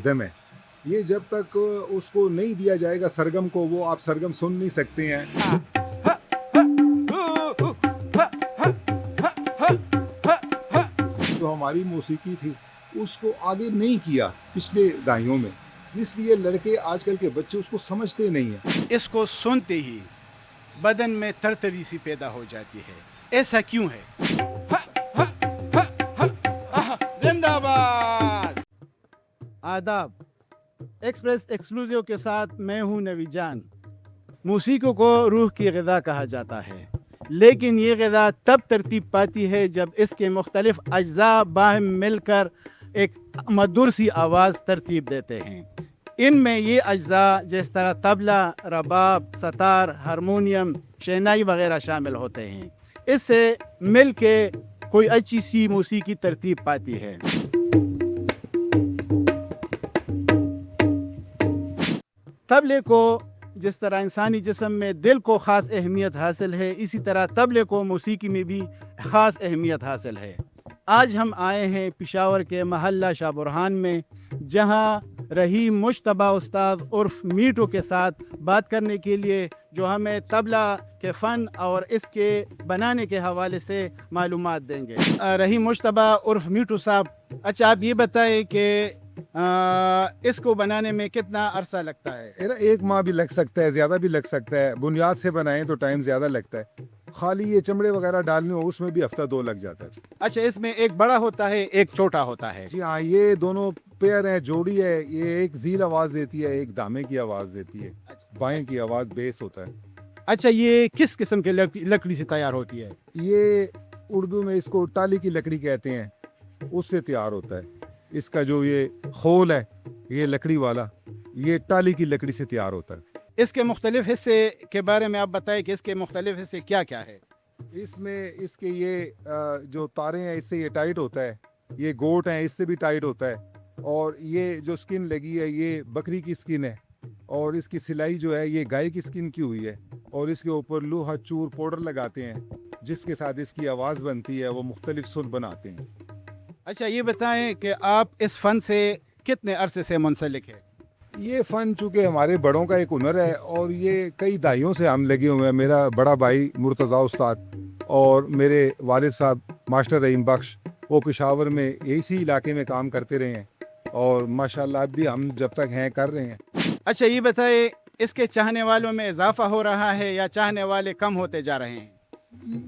Rhythm है, ये जब तक उसको नहीं दिया जाएगा सरगम को, वो आप सरगम सुन नहीं सकते हैं। जो हमारी मौसीकी थी उसको आगे नहीं किया पिछले दाइयों में, इसलिए लड़के आजकल के बच्चे उसको समझते नहीं हैं। इसको सुनते ही बदन में तरतरी सी पैदा हो जाती है। ऐसा क्यों है? जिंदाबाद। आदाब। एक्सप्रेस एक्सक्लूसिव के साथ मैं हूं नवी जान। मौसीकी को रूह की ग़िज़ा कहा जाता है, लेकिन ये ग़िज़ा तब तरतीब पाती है जब इसके मुख्तलिफ अज्जा बाहम मिलकर एक मधुर सी आवाज़ तरतीब देते हैं। इनमें ये अज्जा जिस तरह तबला, रबाब, सतार, हारमोनियम, शहनाई वगैरह शामिल होते हैं। इससे मिल के कोई अच्छी सी मौसीकी तरतीब पाती है। तबले को जिस तरह इंसानी जिस्म में दिल को ख़ास अहमियत हासिल है, इसी तरह तबले को मौसीकी में भी ख़ास अहमियत हासिल है। आज हम आए हैं पिशावर के महल्ला शाह बुरहान में, जहां रहीम मुश्तबा उस्ताद उर्फ मीटू के साथ बात करने के लिए, जो हमें तबला के फ़न और इसके बनाने के हवाले से मालूमात देंगे। रहीम मुश्तबा उर्फ मीटू साहब, अच्छा आप ये बताएं कि इसको बनाने में कितना अरसा लगता है? एक माह भी लग सकता है, ज़्यादा भी लग सकता है। बुनियाद से बनाएं तो टाइम ज़्यादा लगता है, खाली ये चमड़े वगैरह डालने हो उसमें भी हफ्ता दो लग जाता है। अच्छा, इसमें एक बड़ा होता है, एक छोटा होता है? जी हाँ, ये दोनों पेयर हैं, जोड़ी है। ये एक ज़ील आवाज़ देती है, एक दामे की आवाज़ देती है। बाएं की आवाज़ बेस होता है। अच्छा, ये किस किस्म के लकड़ी से तैयार होती है? ये उर्दू में इसको टाली की लकड़ी कहते हैं, उससे तैयार होता है। इसका जो ये खोल है, ये लकड़ी वाला, ये टाली की लकड़ी से तैयार होता है। इसके मुख्तलिफ हिस्से के बारे में आप बताएं कि इसके मुख्तलिफ हिस्से क्या क्या है? इसमें इसके ये जो तारे हैं, इससे ये टाइट होता है। ये गोट हैं, इससे भी टाइट होता है। और ये जो स्किन लगी है, ये बकरी की स्किन है। और इसकी सिलाई जो है, ये गाय की स्किन की हुई है। और इसके ऊपर लोहा चूर पाउडर लगाते हैं, जिसके साथ इसकी आवाज़ बनती है। वो मुख्तलिफ सुर बनाते हैं। अच्छा, ये बताएं कि आप इस फ़न से कितने अरसे से मुंसलिक है? ये फ़न चूँकि हमारे बड़ों का एक हुनर है और ये कई दहाइयों से हम लगे हुए हैं। मेरा बड़ा भाई मुर्तज़ा उस्ताद और मेरे वालिद साहब मास्टर रहीम बख्श, वो पेशावर में इसी इलाके में काम करते रहे हैं और माशाल्लाह अब भी हम जब तक हैं कर रहे हैं। अच्छा, ये बताएं, इसके चाहने वालों में इजाफा हो रहा है या चाहने वाले कम होते जा रहे हैं?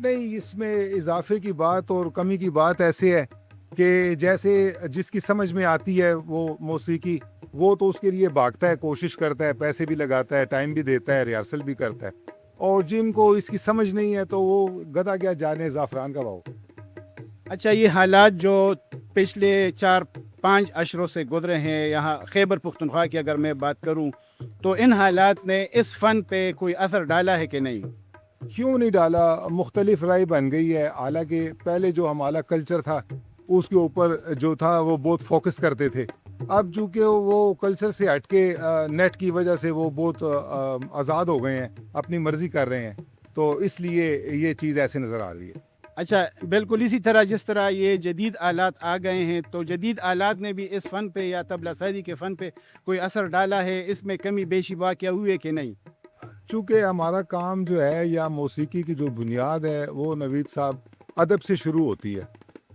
नहीं, इसमें इजाफे की बात और कमी की बात ऐसे है कि जैसे जिसकी समझ में आती है वो मौसीकी, वो तो उसके लिए भागता है, कोशिश करता है, पैसे भी लगाता है, टाइम भी देता है, रिहर्सल भी करता है। और जिनको इसकी समझ नहीं है तो वो गधा क्या जाने ज़ाफ़रान का भाव। अच्छा, ये हालात जो पिछले 4-5 अशरों से गुजरे हैं यहाँ खैबर पुख्तनख्वा की अगर मैं बात करूँ, तो इन हालात ने इस फ़न पे कोई असर डाला है कि नहीं? क्यों नहीं डाला, मुख्तलिफ राय बन गई है। हालांकि पहले जो हमारा कल्चर था उसके ऊपर जो था वो बहुत फोकस करते थे। अब चूँकि वो कल्चर से हट के नेट की वजह से वो बहुत आज़ाद हो गए हैं, अपनी मर्ज़ी कर रहे हैं, तो इसलिए ये चीज़ ऐसे नज़र आ रही है। अच्छा, बिल्कुल इसी तरह जिस तरह ये जदीद आलात आ गए हैं, तो जदीद आलात ने भी इस फ़न पे या तबला साज़ी के फ़न पे कोई असर डाला है? इसमें कमी बेशी वाक़या हुए कि नहीं? चूँकि हमारा काम जो है या मौसीकी की जो बुनियाद है वो नवीद साहब अदब से शुरू होती है।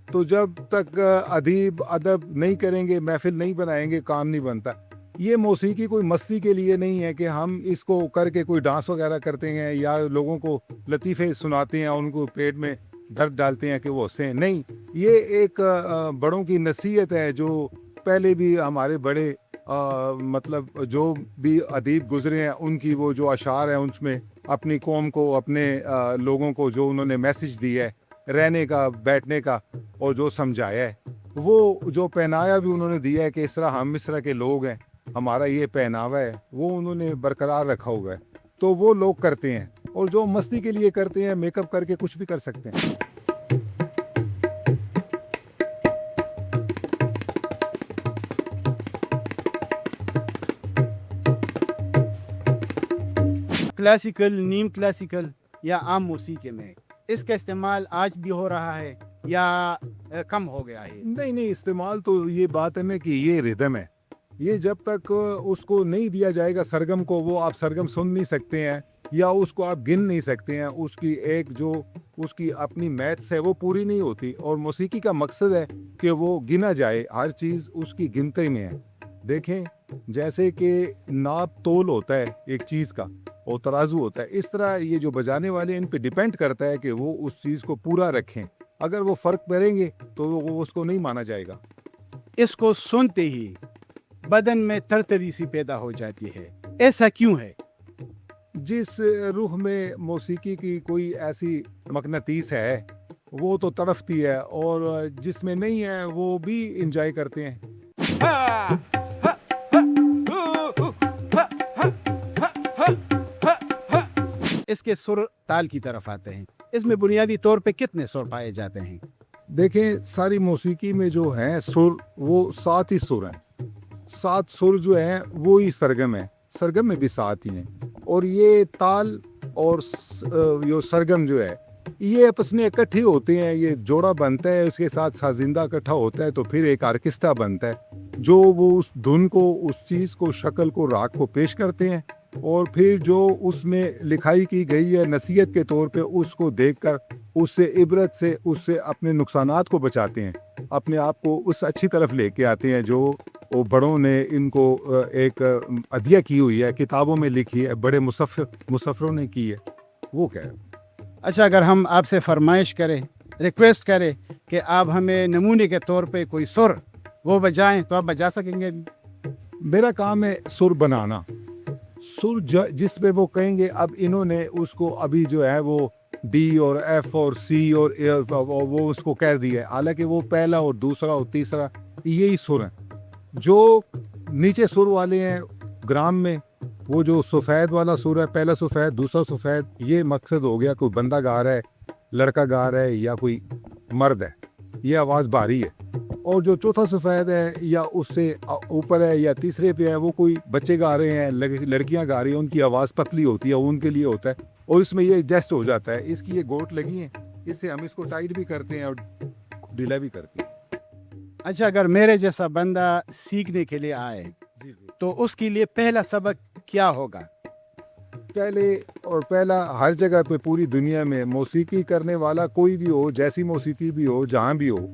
तो जब तक अदीब अदब नहीं करेंगे, महफिल नहीं बनाएंगे, काम नहीं बनता। ये मौसीकी कोई मस्ती के लिए नहीं है कि हम इसको करके कोई डांस वगैरह करते हैं या लोगों को लतीफ़े सुनाते हैं, उनको पेट में दर्द डालते हैं कि वो हंसें। नहीं, ये एक बड़ों की नसीहत है। जो पहले भी हमारे बड़े मतलब जो भी अदीब गुजरे हैं, उनकी वो जो अशार हैं, उसमें अपनी कौम को, अपने लोगों को जो उन्होंने मैसेज दिया है, रहने का, बैठने का, और जो समझाया है, वो जो पहनाया भी उन्होंने दिया है कि इस तरह हम इस तरह के लोग हैं, हमारा ये पहनावा है, वो उन्होंने बरकरार रखा हुआ है। तो वो लोग करते हैं, और जो मस्ती के लिए करते हैं, मेकअप करके कुछ भी कर सकते हैं। क्लासिकल, नीम क्लासिकल या आम मौसीकी में इसका इस्तेमाल आज भी हो रहा है या कम हो गया है? नहीं, इस्तेमाल तो ये बात है ना कि ये रिदम है, یہ جب تک اس کو نہیں دیا جائے گا سرگم کو، وہ آپ سرگم سن نہیں سکتے ہیں یا اس کو آپ گن نہیں سکتے ہیں. اس کی ایک جو اس کی اپنی میتھس ہے وہ پوری نہیں ہوتی. اور موسیقی کا مقصد ہے کہ وہ گنا جائے، ہر چیز اس کی گنتی میں ہے. دیکھیں جیسے کہ ناپ تول ہوتا ہے ایک چیز کا اور ترازو ہوتا ہے، اس طرح یہ جو بجانے والے ہیں ان پہ ڈیپینڈ کرتا ہے کہ وہ اس چیز کو پورا رکھیں. اگر وہ فرق کریں گے تو وہ اس کو نہیں مانا جائے گا. اس کو سنتے ہی بدن میں ترتری سی پیدا ہو جاتی ہے، ایسا کیوں ہے؟ جس روح میں موسیقی کی کوئی ایسی مقناطیس ہے وہ تو تڑفتی ہے، اور جس میں نہیں ہے وہ بھی انجوائے کرتے ہیں. اس کے سر تال کی طرف آتے ہیں. اس میں بنیادی طور پہ کتنے سر پائے جاتے ہیں؟ دیکھیں ساری موسیقی میں جو ہیں سر وہ 7 ہی سر ہیں. 7 سر جو ہیں وہی سرگم ہے، سرگم میں بھی 7 ہی ہیں. اور یہ تال اور یہ سرگم جو ہے یہ آپس میں اکٹھے ہوتے ہیں، یہ جوڑا بنتا ہے، اس کے ساتھ سازندہ اکٹھا ہوتا ہے تو پھر ایک آرکیسٹرا بنتا ہے جو وہ اس دھن کو، اس چیز کو، شکل کو، راگ کو پیش کرتے ہیں. اور پھر جو اس میں لکھائی کی گئی ہے نصیحت کے طور پہ اس کو دیکھ کر اس سے عبرت سے، اس سے اپنے نقصانات کو بچاتے ہیں، اپنے آپ کو اس اچھی طرف لے کے آتے ہیں جو وہ بڑوں نے ان کو ایک عطیہ کی ہوئی ہے، کتابوں میں لکھی ہے، بڑے مصفروں نے کی ہے. وہ کیا ہے؟ اچھا، اگر ہم آپ سے فرمائش کریں، ریکویسٹ کریں کہ آپ ہمیں نمونے کے طور پہ کوئی سر وہ بجائیں تو آپ بجا سکیں گے؟ میرا کام ہے سر بنانا. سر جس پہ وہ کہیں گے، اب انہوں نے اس کو ابھی جو ہے وہ ڈی اور ایف اور سی اور وہ اس کو کہہ دیا ہے، حالانکہ وہ پہلا اور دوسرا اور تیسرا یہی سر ہیں. جو نیچے سر والے ہیں گرام میں، وہ جو سفید والا سر ہے، پہلا سفید، دوسرا سفید، یہ مقصد ہو گیا کوئی بندہ گا رہا ہے، لڑکا گا رہا ہے یا کوئی مرد ہے، یہ آواز بھاری ہے. اور جو چوتھا سفید ہے یا اس سے اوپر ہے یا تیسرے پہ ہے، وہ کوئی بچے گا رہے ہیں، لڑکیاں گا رہی ہیں، ان کی آواز پتلی ہوتی ہے، ان کے لیے ہوتا ہے. اور اس میں یہ ایڈجسٹ ہو جاتا ہے، اس کی یہ گوٹ لگی ہیں، اس سے ہم اس کو ٹائٹ بھی کرتے ہیں اور ڈھیلا بھی کرتے ہیں. اچھا، اگر میرے جیسا بندہ سیکھنے کے لیے آئے جی تو اس کے لیے پہلا سبق کیا ہوگا؟ پہلا ہر جگہ پہ پوری دنیا میں موسیقی کرنے والا کوئی بھی ہو، جیسی موسیقی بھی ہو، جہاں بھی ہو،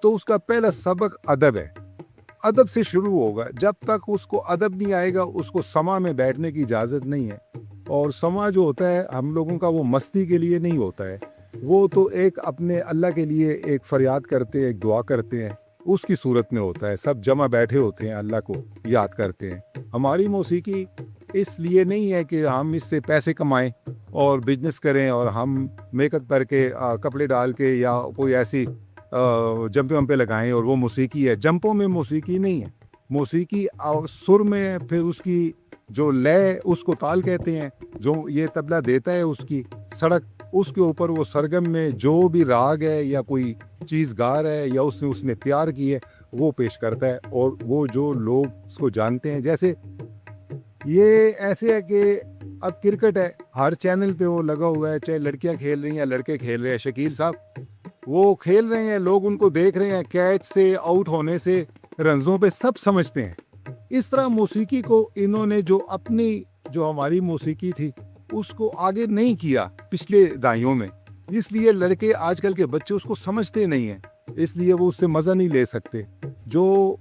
تو اس کا پہلا سبق ادب ہے. ادب سے شروع ہوگا. جب تک اس کو ادب نہیں آئے گا اس کو سما میں بیٹھنے کی اجازت نہیں ہے. اور سما جو ہوتا ہے ہم لوگوں کا، وہ مستی کے لیے نہیں ہوتا ہے، وہ تو ایک اپنے اللہ کے لیے ایک فریاد کرتے ہیں، ایک دعا کرتے ہیں، اس کی صورت میں ہوتا ہے. سب جمع بیٹھے ہوتے ہیں، اللہ کو یاد کرتے ہیں. ہماری موسیقی اس لیے نہیں ہے کہ ہم اس سے پیسے کمائیں اور بزنس کریں اور ہم میک اپ کر کے کپڑے ڈال کے یا کوئی ایسی جمپے ومپے لگائیں اور وہ موسیقی ہے. جمپوں میں موسیقی نہیں ہے. موسیقی اور سر میں ہے، پھر اس کی جو لے اس کو تال کہتے ہیں، جو یہ طبلہ دیتا ہے اس کی سڑک، اس کے اوپر وہ سرگم میں جو بھی راگ ہے یا کوئی چیز گا رہا ہے یا اس نے تیار کی ہے وہ پیش کرتا ہے. اور وہ جو لوگ اس کو جانتے ہیں، جیسے یہ ایسے ہے کہ اب کرکٹ ہے، ہر چینل پہ وہ لگا ہوا ہے، چاہے لڑکیاں کھیل رہی ہیں یا لڑکے کھیل رہے ہیں. شکیل صاحب وہ کھیل رہے ہیں، لوگ ان کو دیکھ رہے ہیں، کیچ سے، آؤٹ ہونے سے، رنزوں پہ سب سمجھتے ہیں. اس طرح موسیقی کو انہوں نے جو اپنی جو ہماری موسیقی تھی اس کو آگے نہیں کیا پچھلے دہائیوں میں. اس لیے لڑکے آج کل کے بچے اس کو سمجھتے نہیں ہیں، اس لیے وہ اس سے مزہ نہیں لے سکتے. جو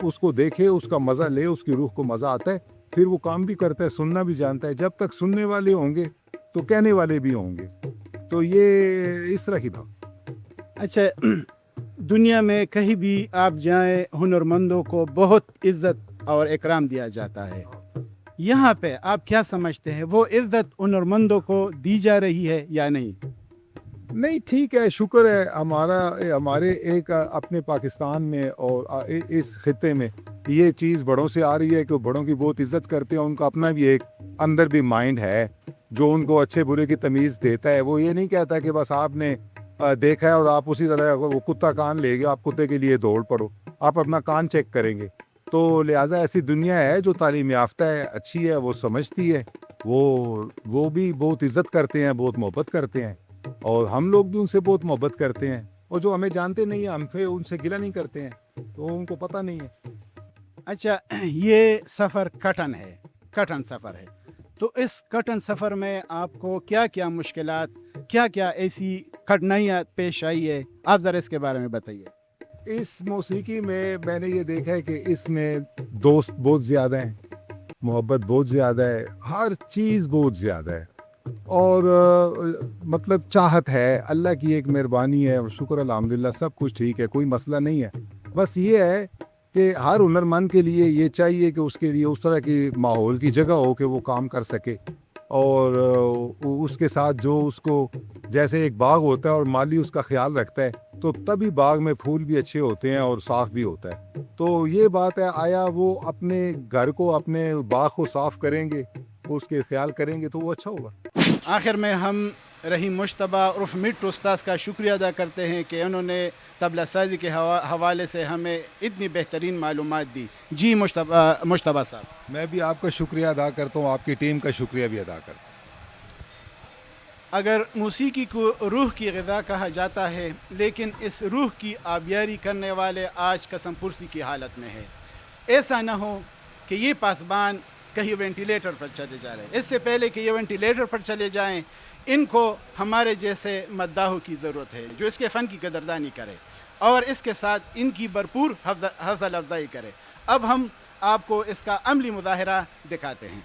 اس کو دیکھے اس کا مزہ لے، اس کی روح کو مزہ آتا ہے، پھر وہ کام بھی کرتا ہے، سننا بھی جانتا ہے. جب تک سننے والے ہوں گے تو کہنے والے بھی ہوں گے. تو یہ اس طرح کی بات. اچھا، دنیا میں کہیں بھی آپ جائیں ہنرمندوں کو بہت عزت اور اکرام دیا جاتا ہے. یہاں پہ آپ کیا سمجھتے ہیں، وہ عزت ہنرمندوں کو دی جا رہی ہے یا نہیں؟ نہیں، ٹھیک ہے، شکر ہے. ہمارے ایک اپنے پاکستان میں اور اس خطے میں یہ چیز بڑوں سے آ رہی ہے کہ وہ بڑوں کی بہت عزت کرتے ہیں. ان کا اپنا بھی ایک اندر بھی مائنڈ ہے جو ان کو اچھے برے کی تمیز دیتا ہے. وہ یہ نہیں کہتا کہ بس آپ نے دیکھا ہے اور آپ اسی طرح وہ کتا کان لے گیا، آپ کتے کے لیے دوڑ پڑو. آپ اپنا کان چیک کریں گے. تو لہٰذا ایسی دنیا ہے جو تعلیم یافتہ ہے، اچھی ہے، وہ سمجھتی ہے، وہ بھی بہت عزت کرتے ہیں، بہت محبت کرتے ہیں. اور ہم لوگ بھی ان سے بہت محبت کرتے ہیں. اور جو ہمیں جانتے نہیں ہیں، ہم ان سے گلہ نہیں کرتے ہیں، تو ان کو پتہ نہیں ہے. अच्छा, ये सफ़र कठिन है, कठिन सफ़र है। तो इस कठिन सफ़र में आपको क्या-क्या मुश्किलात, क्या-क्या ऐसी कठिनाइयाँ पेश आई है? आप ज़रा इसके बारे में बताइए। इस मौसीकी में मैंने ये देखा है कि इसमें दोस्त बहुत ज़्यादा हैं, मोहब्बत बहुत ज़्यादा है, हर चीज़ बहुत ज़्यादा है और मतलब चाहत है, अल्लाह की एक मेहरबानी है और शुक्र अल्हम्दुलिल्लाह सब कुछ ठीक है, कोई मसला नहीं है। बस ये है कि हर हुनरमंद के लिए ये चाहिए कि उसके लिए उस तरह की माहौल की जगह हो कि वो काम कर सके और उसके साथ जो उसको जैसे एक बाग होता है और माली उसका ख्याल रखता है तो तभी बाग में फूल भी अच्छे होते हैं और साफ़ भी होता है। तो ये बात है, आया वो अपने घर को, अपने बाग को साफ़ करेंगे, उसके ख्याल करेंगे तो वो अच्छा होगा। आखिर में हम रहीम मुश्तबा उर्फ मिट्टू उस्ताद का शुक्रिया अदा करते हैं कि उन्होंने तबला साजी के हवाले से हमें इतनी बेहतरीन मालूमात दी। जी मुश्तबा साहब। मैं भी आपका शुक्रिया अदा करता हूँ, आपकी टीम का शुक्रिया भी अदा करता हूँ। अगर मौसीकी को रूह की ग़िज़ा कहा जाता है, लेकिन इस रूह की आबियारी करने वाले आज कसम पुरसी की हालत में है। ऐसा न हो कि ये पासबान कहीं वेंटिलेटर पर चले जा रहे हैं। इससे पहले कि ये वेंटिलेटर पर चले जाएं, इनको हमारे जैसे मद्दाहों की ज़रूरत है जो इसके फ़न की कदरदानी करे और इसके साथ इनकी भरपूर हौसला अफजाई करे। अब हम आपको इसका अमली मुज़ाहिरा दिखाते हैं।